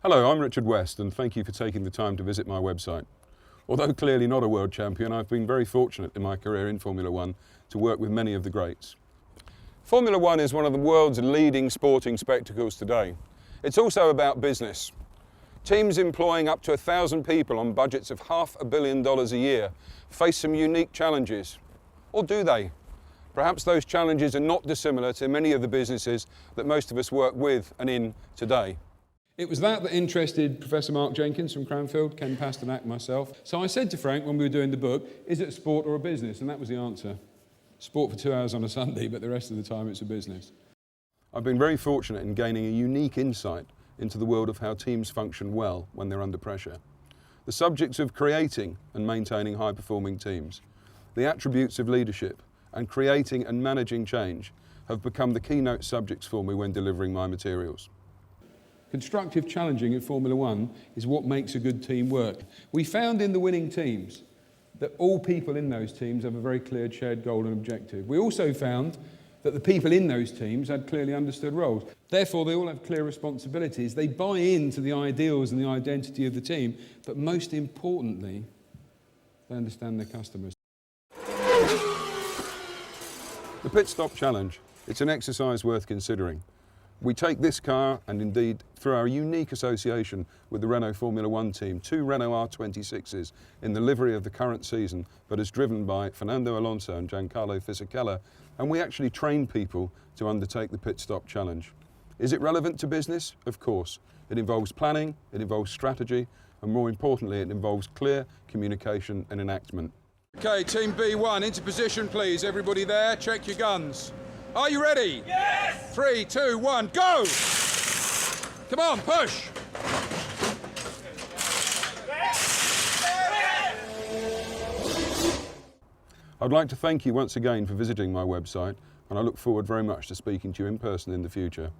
Hello, I'm Richard West and thank you for taking the time to visit my website. Although clearly not a world champion, I've been very fortunate in my career in Formula One to work with many of the greats. Formula One is one of the world's leading sporting spectacles today. It's also about business. Teams employing up to 1,000 people on budgets of $500 million a year face some unique challenges. Or do they? Perhaps those challenges are not dissimilar to many of the businesses that most of us work with and in today. It was that interested Professor Mark Jenkins from Cranfield, Ken Pasternak, myself. So I said to Frank when we were doing the book, is it a sport or a business? And that was the answer. Sport for 2 hours on a Sunday, but the rest of the time it's a business. I've been very fortunate in gaining a unique insight into the world of how teams function well when they're under pressure. The subjects of creating and maintaining high-performing teams, the attributes of leadership, and creating and managing change have become the keynote subjects for me when delivering my materials. Constructive challenging in Formula One is what makes a good team work. We found in the winning teams that all people in those teams have a very clear shared goal and objective. We also found that the people in those teams had clearly understood roles. Therefore, they all have clear responsibilities. They buy into the ideals and the identity of the team, but most importantly, they understand their customers. The Pit Stop Challenge, it's an exercise worth considering. We take this car, and indeed through our unique association with the Renault Formula One team, two Renault R26s in the livery of the current season, but as driven by Fernando Alonso and Giancarlo Fisichella, and we actually train people to undertake the Pit Stop Challenge. Is it relevant to business? Of course. It involves planning, it involves strategy, and more importantly, it involves clear communication and enactment. Okay, Team B1, into position please. Everybody there, check your guns. Are you ready? Yes! 3, 2, 1, go! Come on, push! I'd like to thank you once again for visiting my website, and I look forward very much to speaking to you in person in the future.